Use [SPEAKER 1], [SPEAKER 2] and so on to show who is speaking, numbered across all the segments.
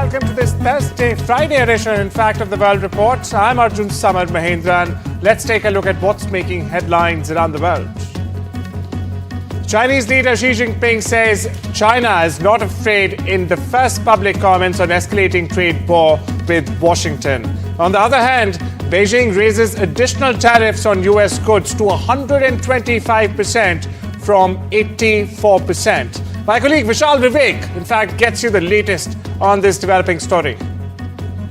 [SPEAKER 1] welcome to this Friday edition, in fact, of the World Report. I'm Arjun, Samar, Mahendran. Let's take a look at what's making headlines around the world. Chinese leader Xi Jinping says China is not afraid in the first public comments on escalating trade war with Washington. On the other hand, Beijing raises additional tariffs on US goods to 125% from 84%. My colleague Vishal Vivek, in fact, gets you the latest on this developing story.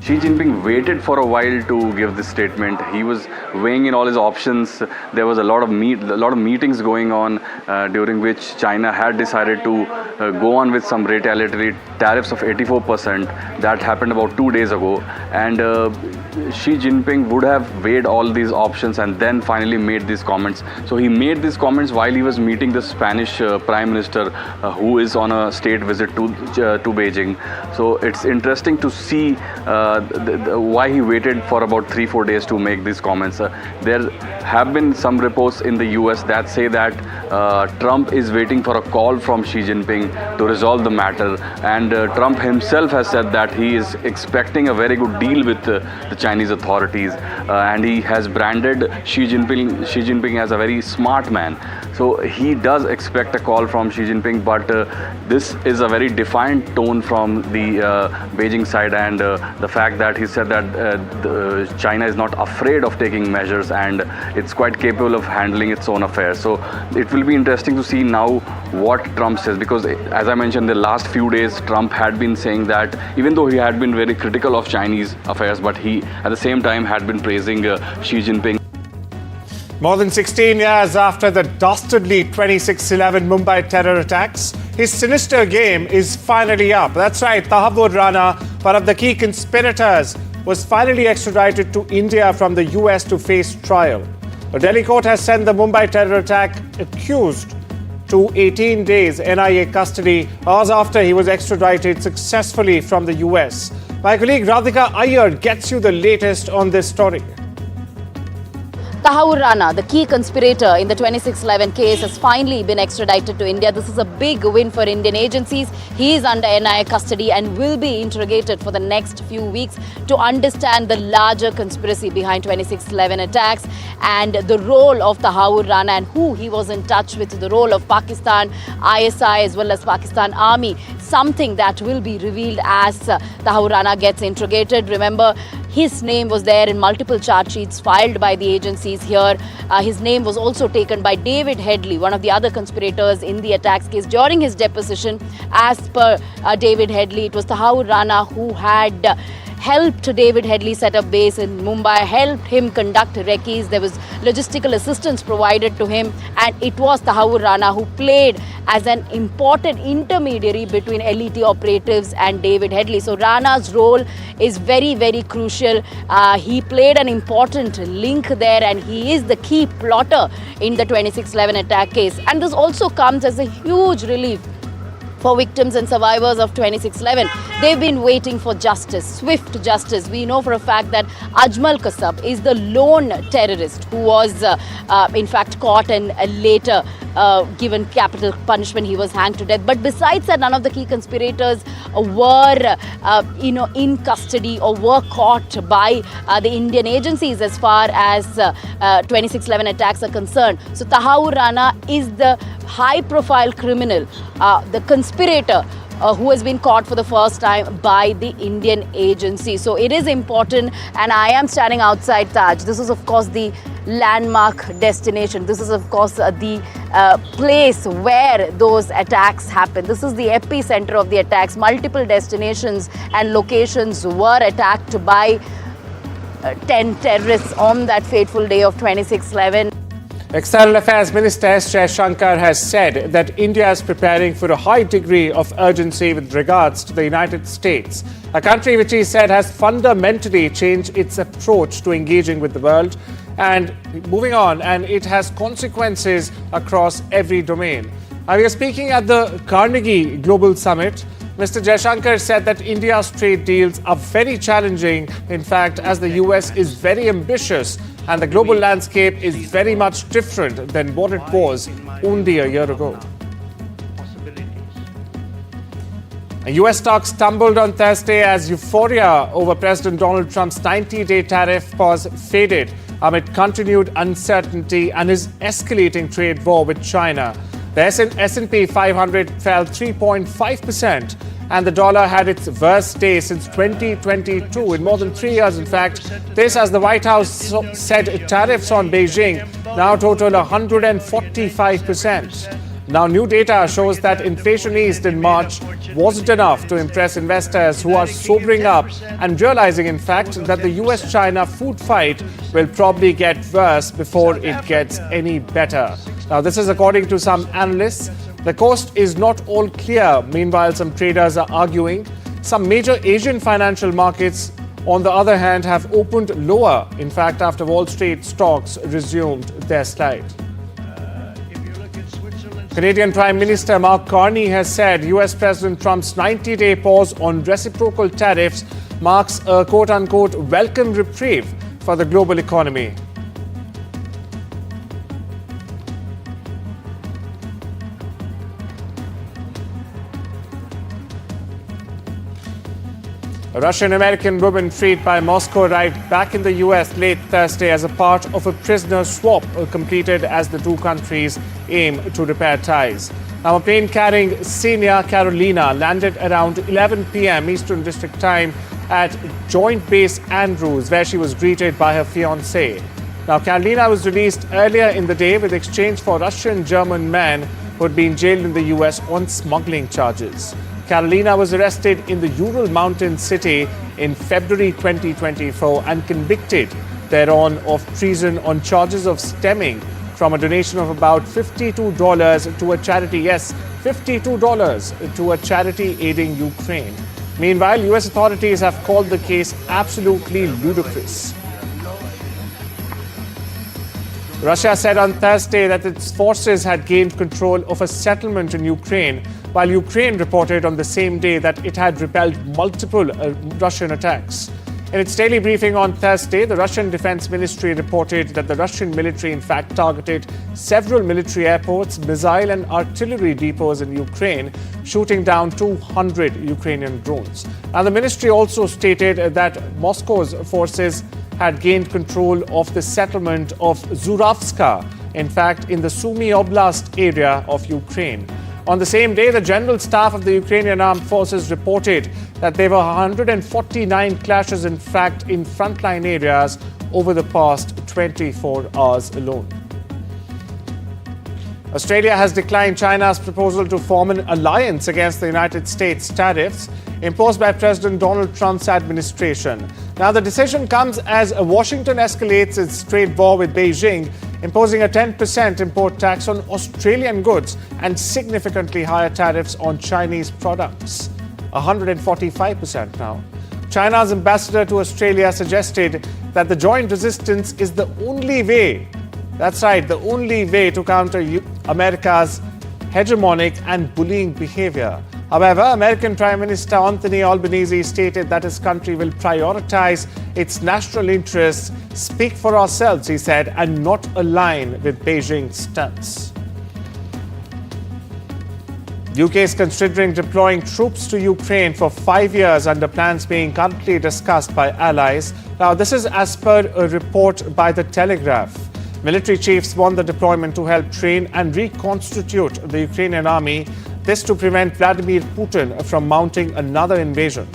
[SPEAKER 2] Xi Jinping waited for a while to give this statement. He was weighing in all his options. There was a lot of meetings going on during which China had decided to go on with some retaliatory tariffs of 84%. That happened about 2 days ago. And Xi Jinping would have weighed all these options and then finally made these comments. So he made these comments while he was meeting the Spanish Prime Minister who is on a state visit to Beijing. So it's interesting to see why he waited for about 3-4 days to make these comments. There have been some reports in the US that say that Trump is waiting for a call from Xi Jinping to resolve the matter, and Trump himself has said that he is expecting a very good deal with the Chinese authorities, and he has branded Xi Jinping as a very smart man. So he does expect a call from Xi Jinping, but this is a very defiant tone from the Beijing side, and the fact that he said that China is not afraid of taking measures and it's quite capable of handling its own affairs. So it will be interesting to see now what Trump says, because as I mentioned, the last few days Trump had been saying that even though he had been very critical of Chinese affairs, but he at the same time had been praising Xi Jinping.
[SPEAKER 1] More than 16 years after the dastardly 26/11 Mumbai terror attacks, his sinister game is finally up. That's right, Tahawwur Rana, one of the key conspirators, was finally extradited to India from the US to face trial. A Delhi court has sent the Mumbai terror attack accused to 18 days NIA custody hours after he was extradited successfully from the US. My colleague Radhika Iyer gets you the latest on this story.
[SPEAKER 3] Tahawwur Rana, the key conspirator in the 26/11 case, has finally been extradited to India. This is a big win for Indian agencies. He is under NIA custody and will be interrogated for the next few weeks to understand the larger conspiracy behind 26/11 attacks and the role of Tahawwur Rana and who he was in touch with, the role of Pakistan, ISI as well as Pakistan Army, something that will be revealed as Tahawwur Rana gets interrogated. Remember, his name was there in multiple charge sheets filed by the agencies here. His name was also taken by David Headley, one of the other conspirators in the attacks case. During his deposition, as per David Headley, it was Tahawwur Rana who had helped David Headley set up base in Mumbai, helped him conduct recce's. There was logistical assistance provided to him, and it was Tahawwur Rana who played as an important intermediary between LET operatives and David Headley. So Rana's role is very, very crucial. He played an important link there, and he is the key plotter in the 26/11 attack case. And this also comes as a huge relief for victims and survivors of 26/11. They've been waiting for justice, swift justice. We know for a fact that Ajmal Kasab is the lone terrorist who was in fact caught and later given capital punishment. He was hanged to death. But besides that, none of the key conspirators were in custody or were caught by the Indian agencies as far as 26/11 attacks are concerned. So Tahawwur Rana is the high-profile criminal, the conspirator who has been caught for the first time by the Indian agency. So it is important, and I am standing outside Taj. This is, of course, the landmark destination. This is, of course, the place where those attacks happened. This is the epicenter of the attacks. Multiple destinations and locations were attacked by 10 terrorists on that fateful day of 26/11.
[SPEAKER 1] External Affairs Minister S. Jaishankar has said that India is preparing for a high degree of urgency with regards to the United States, a country which he said has fundamentally changed its approach to engaging with the world and moving on, and it has consequences across every domain. We are speaking at the Carnegie Global Summit. Mr. Jaishankar said that India's trade deals are very challenging, in fact, as the US is very ambitious and the global landscape is very much different than what it was only a year ago. US stocks tumbled on Thursday as euphoria over President Donald Trump's 90-day tariff pause faded amid continued uncertainty and his escalating trade war with China. The S&P 500 fell 3.5%, and the dollar had its worst day since 2022, in more than 3 years, in fact. This as the White House said tariffs on Beijing now total 145%. Now, new data shows that inflation eased in March wasn't enough to impress investors who are sobering up and realizing, in fact, that the US-China food fight will probably get worse before it gets any better. Now, this is according to some analysts. The coast is not all clear. Meanwhile, some traders are arguing. Some major Asian financial markets, on the other hand, have opened lower. In fact, after Wall Street stocks resumed their slide. Canadian Prime Minister Mark Carney has said US President Trump's 90-day pause on reciprocal tariffs marks a quote-unquote welcome reprieve for the global economy. A Russian-American woman freed by Moscow arrived back in the US late Thursday as a part of a prisoner swap completed as the two countries aim to repair ties. Now, a plane carrying Xenia Carolina landed around 11 p.m. Eastern District Time at Joint Base Andrews, where she was greeted by her fiancé. Now, Carolina was released earlier in the day with exchange for Russian-German men who had been jailed in the US on smuggling charges. Carolina was arrested in the Ural Mountain city in February 2024 and convicted thereon of treason on charges of stemming from a donation of about $52 to a charity. Yes, $52 to a charity aiding Ukraine. Meanwhile, US authorities have called the case absolutely ludicrous. Russia said on Thursday that its forces had gained control of a settlement in Ukraine, while Ukraine reported on the same day that it had repelled multiple Russian attacks. In its daily briefing on Thursday, the Russian Defense Ministry reported that the Russian military in fact targeted several military airports, missile and artillery depots in Ukraine, shooting down 200 Ukrainian drones. Now, the ministry also stated that Moscow's forces had gained control of the settlement of Zuravska, in fact, in the Sumy Oblast area of Ukraine. On the same day, the General Staff of the Ukrainian Armed Forces reported that there were 149 clashes, in fact, in frontline areas over the past 24 hours alone. Australia has declined China's proposal to form an alliance against the United States tariffs imposed by President Donald Trump's administration. Now, the decision comes as Washington escalates its trade war with Beijing, imposing a 10% import tax on Australian goods and significantly higher tariffs on Chinese products, 145% now. China's ambassador to Australia suggested that the joint resistance is the only way, that's right, the only way to counter America's hegemonic and bullying behavior. However, American Prime Minister Anthony Albanese stated that his country will prioritize its national interests, speak for ourselves, he said, and not align with Beijing's stance. The UK is considering deploying troops to Ukraine for 5 years under plans being currently discussed by allies. Now, this is as per a report by The Telegraph. Military chiefs want the deployment to help train and reconstitute the Ukrainian army, this to prevent Vladimir Putin from mounting another invasion.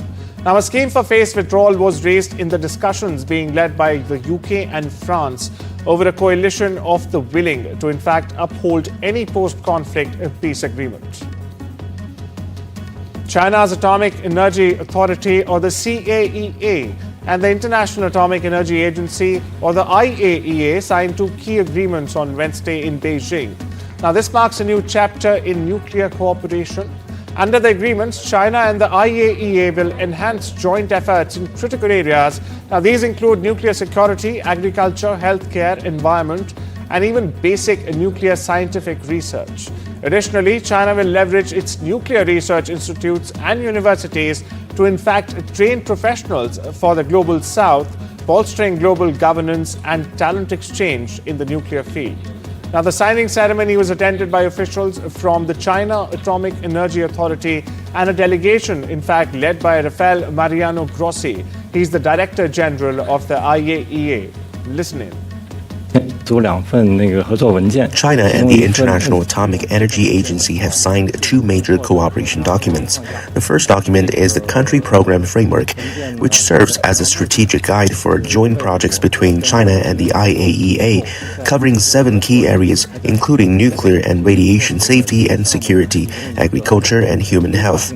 [SPEAKER 1] Now, a scheme for phased withdrawal was raised in the discussions being led by the UK and France over a coalition of the willing to, in fact, uphold any post-conflict peace agreement. China's Atomic Energy Authority, or the CAEA, and the International Atomic Energy Agency, or the IAEA, signed two key agreements on Wednesday in Beijing. Now, this marks a new chapter in nuclear cooperation. Under the agreements, China and the IAEA will enhance joint efforts in critical areas. Now, these include nuclear security, agriculture, healthcare, environment, and even basic nuclear scientific research. Additionally, China will leverage its nuclear research institutes and universities to, in fact, train professionals for the global south, bolstering global governance and talent exchange in the nuclear field. Now, the signing ceremony was attended by officials from the China Atomic Energy Authority and a delegation, in fact, led by Rafael Mariano Grossi. He's the Director General of the IAEA. Listen in.
[SPEAKER 4] China and the International Atomic Energy Agency have signed two major cooperation documents. The first document is the Country Program Framework, which serves as a strategic guide for joint projects between China and the IAEA, covering 7 key areas, including nuclear and radiation safety and security, agriculture, and human health.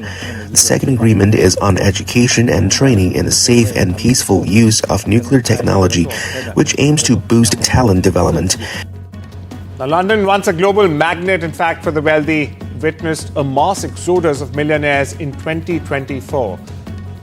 [SPEAKER 4] The second agreement is on education and training in the safe and peaceful use of nuclear technology, which aims to boost talent development.
[SPEAKER 1] Now, London, once a global magnet, in fact, for the wealthy, witnessed a mass exodus of millionaires in 2024.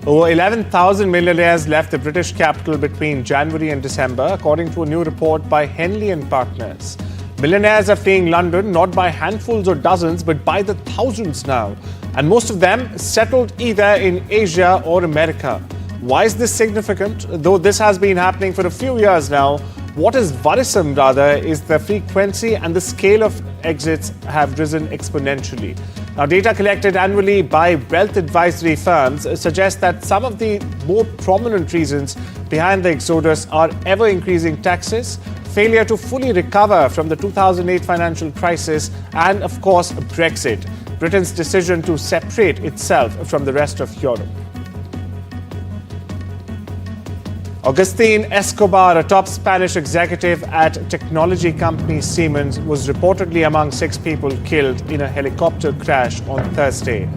[SPEAKER 1] Over 11,000 millionaires left the British capital between January and December, according to a new report by Henley & Partners. Millionaires are fleeing London not by handfuls or dozens, but by the thousands now. And most of them settled either in Asia or America. Why is this significant? Though this has been happening for a few years now, what is worrisome rather is the frequency and the scale of exits have risen exponentially. Now, data collected annually by wealth advisory firms suggests that some of the more prominent reasons behind the exodus are ever-increasing taxes, failure to fully recover from the 2008 financial crisis, and, of course, Brexit, Britain's decision to separate itself from the rest of Europe. Agustin Escobar, a top Spanish executive at technology company Siemens, was reportedly among 6 people killed in a helicopter crash on Thursday.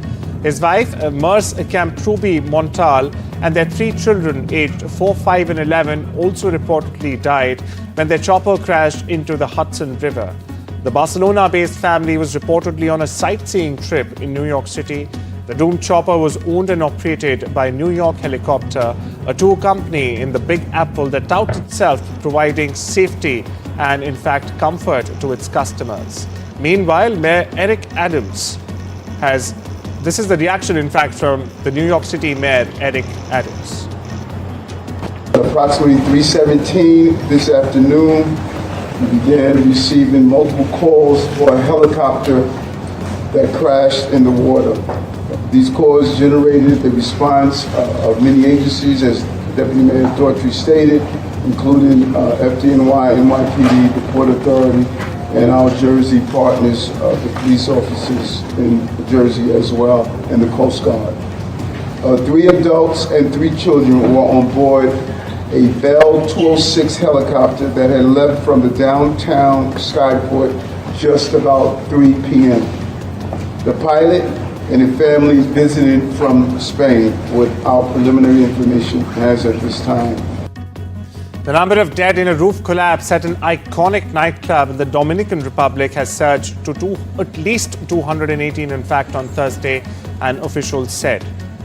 [SPEAKER 1] His wife, Merce Camprubi Montal, and their 3 children aged 4, 5 and 11 also reportedly died when their chopper crashed into the Hudson River. The Barcelona-based family was reportedly on a sightseeing trip in New York City. The doomed chopper was owned and operated by New York Helicopter, a tour company in the Big Apple that touts itself providing safety and, in fact, comfort to its customers. Meanwhile, Mayor Eric Adams has... This is the reaction, in fact, from the New York City Mayor Eric Adams.
[SPEAKER 5] Approximately 3:17 this afternoon, we began receiving multiple calls for a helicopter that crashed in the water. These calls generated the response of many agencies, as Deputy Mayor Daughtry stated, including FDNY, NYPD, the Port Authority, and our Jersey partners, the police officers in Jersey as well, and the Coast Guard. 3 adults and 3 children were on board a Bell 206 helicopter that had left from the downtown Skyport just about 3 p.m. The pilot and the family visited from Spain, what our preliminary information has at this time.
[SPEAKER 1] The number of dead in a roof collapse at an iconic nightclub in the Dominican Republic has surged to at least 218, in fact, on Thursday, an official said.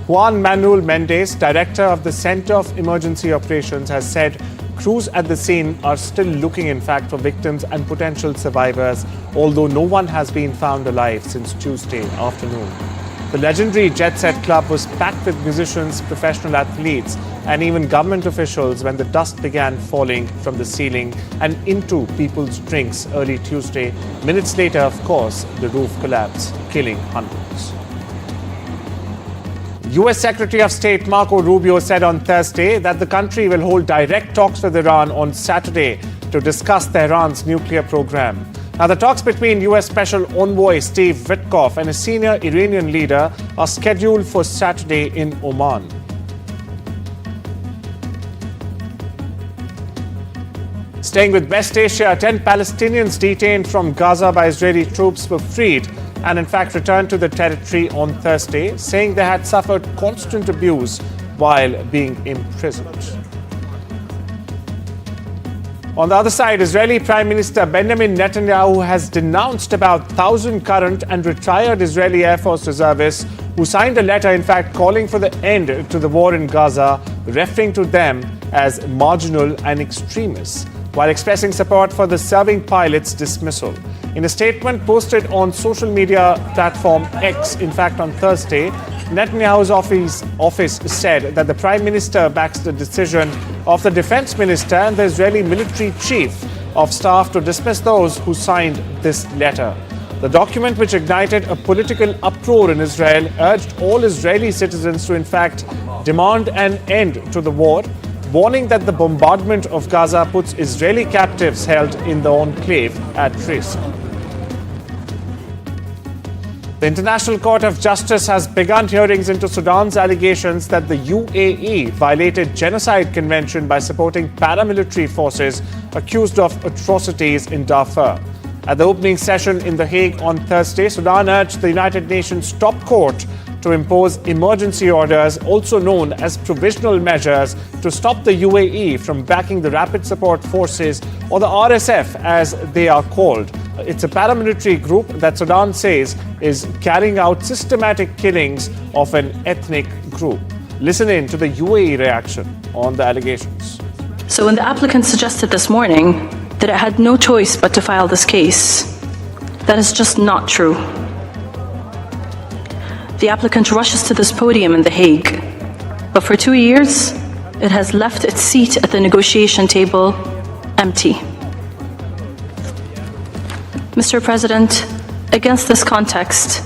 [SPEAKER 1] Juan Manuel Mendez, director of the Center of Emergency Operations, has said crews at the scene are still looking, in fact, for victims and potential survivors, although no one has been found alive since Tuesday afternoon. The legendary Jet Set Club was packed with musicians, professional athletes, and even government officials when the dust began falling from the ceiling and into people's drinks early Tuesday. Minutes later, of course, the roof collapsed, killing hundreds. U.S. Secretary of State Marco Rubio said on Thursday that the country will hold direct talks with Iran on Saturday to discuss Tehran's nuclear program. Now, the talks between U.S. Special Envoy Steve Witkoff and a senior Iranian leader are scheduled for Saturday in Oman. Staying with West Asia, 10 Palestinians detained from Gaza by Israeli troops were freed and in fact returned to the territory on Thursday, saying they had suffered constant abuse while being imprisoned. On the other side, Israeli Prime Minister Benjamin Netanyahu has denounced about 1,000 current and retired Israeli Air Force reservists who signed a letter, in fact, calling for the end to the war in Gaza, referring to them as marginal and extremists, while expressing support for the serving pilots' dismissal. In a statement posted on social media platform X, in fact, on Thursday, Netanyahu's office said that the Prime Minister backs the decision of the Defense Minister and the Israeli military chief of staff to dismiss those who signed this letter. The document, which ignited a political uproar in Israel, urged all Israeli citizens to in fact demand an end to the war, warning that the bombardment of Gaza puts Israeli captives held in the enclave at risk. The International Court of Justice has begun hearings into Sudan's allegations that the UAE violated genocide convention by supporting paramilitary forces accused of atrocities in Darfur. At the opening session in The Hague on Thursday, Sudan urged the United Nations top court to impose emergency orders, also known as provisional measures, to stop the UAE from backing the Rapid Support Forces, or the RSF as they are called. It's a paramilitary group that Sudan says is carrying out systematic killings of an ethnic group. Listen in to the UAE reaction on the allegations.
[SPEAKER 6] So when the applicant suggested this morning that it had no choice but to file this case, that is just not true. The applicant rushes to this podium in The Hague, but for 2 years, it has left its seat at the negotiation table empty. Mr. President, against this context,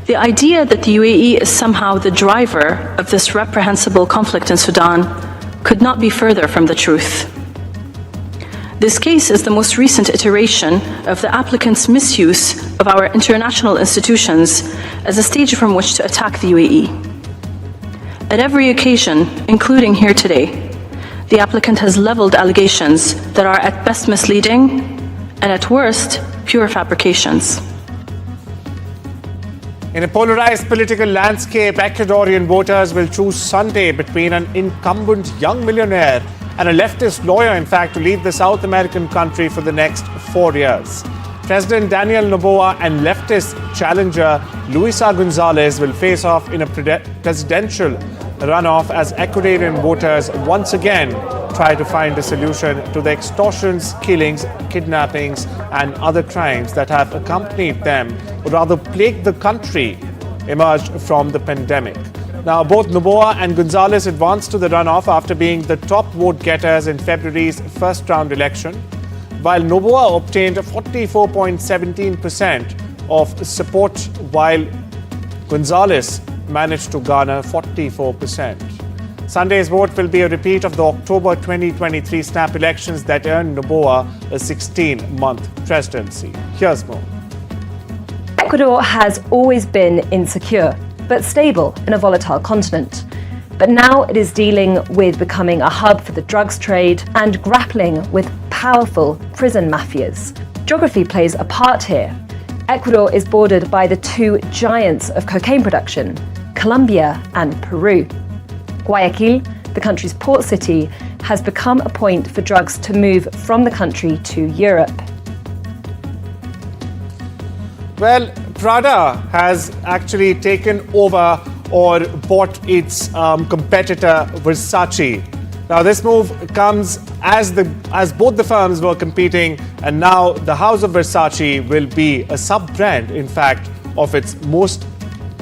[SPEAKER 6] the idea that the UAE is somehow the driver of this reprehensible conflict in Sudan could not be further from the truth. This case is the most recent iteration of the applicant's misuse of our international institutions as a stage from which to attack the UAE. At every occasion, including here today, the applicant has leveled allegations that are at best misleading and at worst, pure fabrications.
[SPEAKER 1] In a polarized political landscape, Ecuadorian voters will choose Sunday between an incumbent young millionaire and a leftist lawyer, in fact, to lead the South American country for the next 4 years. President Daniel Noboa and leftist challenger Luisa Gonzalez will face off in a presidential runoff as Ecuadorian voters once again try to find a solution to the extortions, killings, kidnappings and other crimes that have accompanied them, or rather plagued the country, emerged from the pandemic. Now, both Noboa and Gonzalez advanced to the runoff after being the top vote getters in February's first round election, while Noboa obtained 44.17% of support, while Gonzalez managed to garner 44%. Sunday's vote will be a repeat of the October 2023 snap elections that earned Noboa a 16-month presidency. Here's more.
[SPEAKER 7] Ecuador has always been insecure, but stable in a volatile continent. But now it is dealing with becoming a hub for the drugs trade and grappling with powerful prison mafias. Geography plays a part here. Ecuador is bordered by the two giants of cocaine production, Colombia and Peru. Guayaquil, the country's port city, has become a point for drugs to move from the country to Europe.
[SPEAKER 1] Well, Prada has actually taken over or bought its competitor Versace. Now, this move comes as both the firms were competing, and now the House of Versace will be a sub-brand, in fact, of its most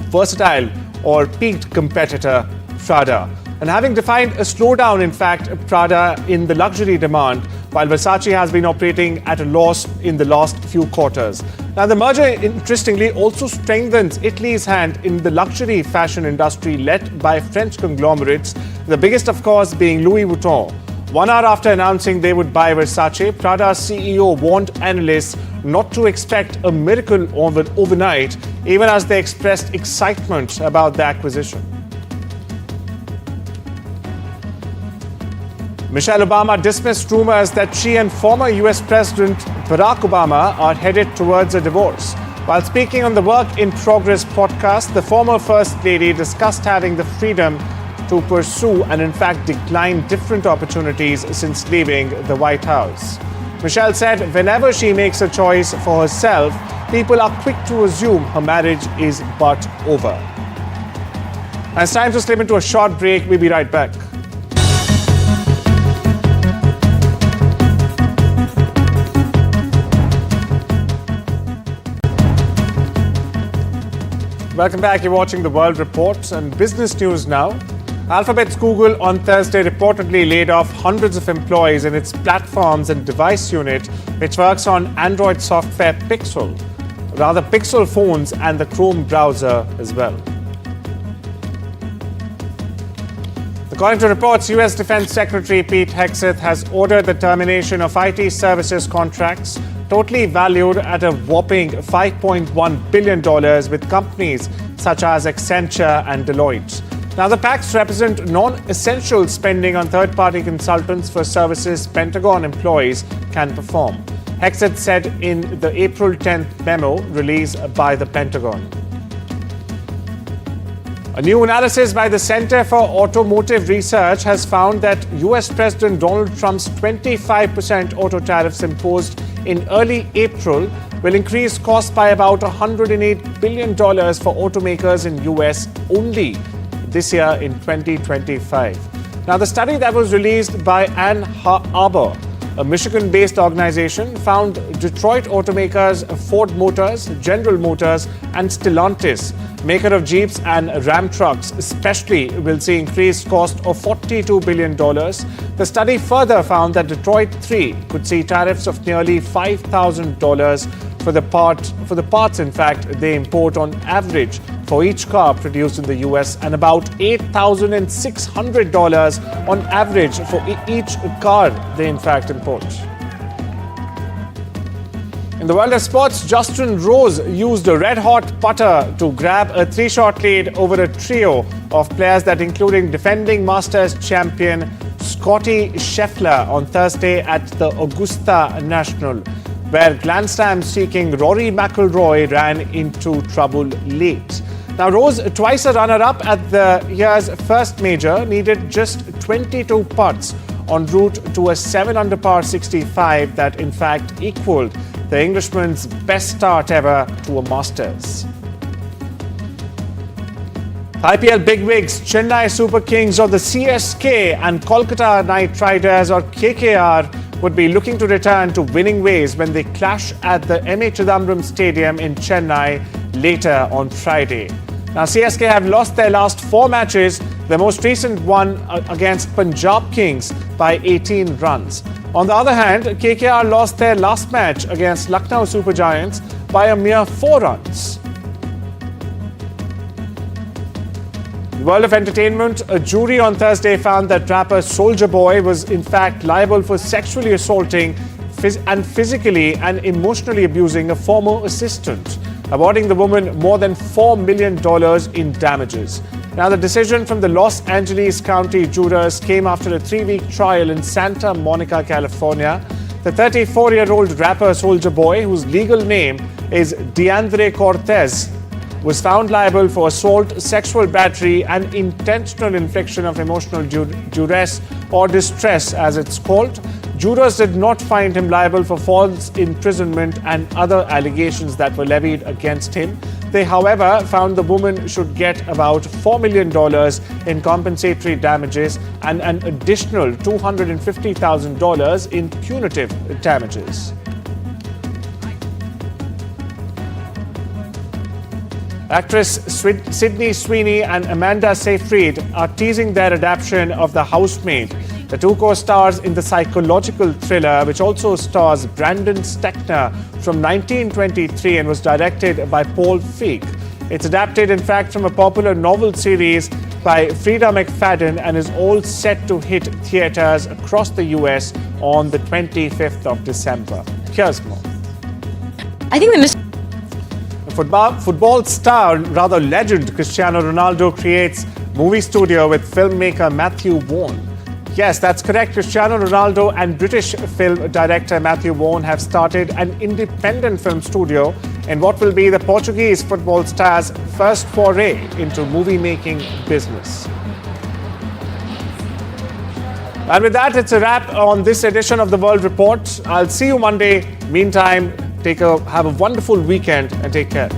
[SPEAKER 1] versatile or peaked competitor, Prada. And having defined a slowdown, in fact, Prada in the luxury demand, while Versace has been operating at a loss in the last few quarters. Now, the merger, interestingly, also strengthens Italy's hand in the luxury fashion industry led by French conglomerates, the biggest, of course, being Louis Vuitton. 1 hour after announcing they would buy Versace, Prada's CEO warned analysts not to expect a miracle overnight, even as they expressed excitement about the acquisition. Michelle Obama dismissed rumors that she and former US President Barack Obama are headed towards a divorce. While speaking on the Work in Progress podcast, the former First Lady discussed having the freedom to pursue and in fact decline different opportunities since leaving the White House. Michelle said whenever she makes a choice for herself, people are quick to assume her marriage is but over. And it's time to slip into a short break. We'll be right back. Welcome back. You're watching the World Report and business news now. Alphabet's Google on Thursday reportedly laid off hundreds of employees in its platforms and device unit, which works on Android software Pixel phones and the Chrome browser as well. According to reports, U.S. Defense Secretary Pete Hegseth has ordered the termination of IT services contracts totally valued at a whopping $5.1 billion with companies such as Accenture and Deloitte. Now, the pacts represent non-essential spending on third-party consultants for services Pentagon employees can perform. Hegseth said in the April 10th memo released by the Pentagon. A new analysis by the Center for Automotive Research has found that US President Donald Trump's 25% auto tariffs imposed in early April will increase costs by about $108 billion for automakers in US only this year in 2025. Now, the study that was released by Ann Arbor, a Michigan-based organization, found Detroit automakers Ford Motors, General Motors, and Stellantis, maker of Jeeps and Ram trucks, especially will see increased cost of $42 billion. The study further found that Detroit 3 could see tariffs of nearly $5,000 for the parts, in fact, they import on average for each car produced in the US, and about $8,600 on average for each car they in fact import. In the world of sports, Justin Rose used a red-hot putter to grab a 3-shot lead over a trio of players that including defending Masters champion Scottie Scheffler on Thursday at the Augusta National, where Grand Slam-seeking Rory McIlroy ran into trouble late. Now, Rose, twice a runner-up at the year's first major, needed just 22 putts en route to a 7-under par 65 that in fact equaled the Englishman's best start ever to a Masters. IPL bigwigs Chennai Super Kings or the CSK and Kolkata Knight Riders or KKR would be looking to return to winning ways when they clash at the M.A. Chidambaram Stadium in Chennai later on Friday. Now, CSK have lost their last 4 matches, the most recent one against Punjab Kings by 18 runs. On the other hand, KKR lost their last match against Lucknow Super Giants by a mere 4 runs. The world of entertainment, a jury on Thursday found that rapper Soulja Boy was in fact liable for sexually assaulting and physically and emotionally abusing a former assistant, awarding the woman more than $4 million in damages. Now, the decision from the Los Angeles County jurors came after a 3-week trial in Santa Monica, California. The 34-year-old rapper Soulja Boy, whose legal name is DeAndre Cortez, was found liable for assault, sexual battery, and intentional infliction of emotional duress or distress, as it's called. Jurors did not find him liable for false imprisonment and other allegations that were levied against him. They, however, found the woman should get about $4 million in compensatory damages and an additional $250,000 in punitive damages. Actress Sydney Sweeney and Amanda Seyfried are teasing their adaptation of The Housemaid. The two co-stars in the psychological thriller, which also stars Brandon Steckner from 1923 and was directed by Paul Feig. It's adapted, in fact, from a popular novel series by Frida McFadden and is all set to hit theaters across the US on the 25th of December. Here's more.
[SPEAKER 3] I think we missed.
[SPEAKER 1] Football star, rather legend, Cristiano Ronaldo creates movie studio with filmmaker Matthew Vaughn. Yes, that's correct. Cristiano Ronaldo and British film director Matthew Vaughn have started an independent film studio in what will be the Portuguese football star's first foray into movie-making business. And with that, it's a wrap on this edition of the World Report. I'll see you Monday. Meantime, have a wonderful weekend and take care.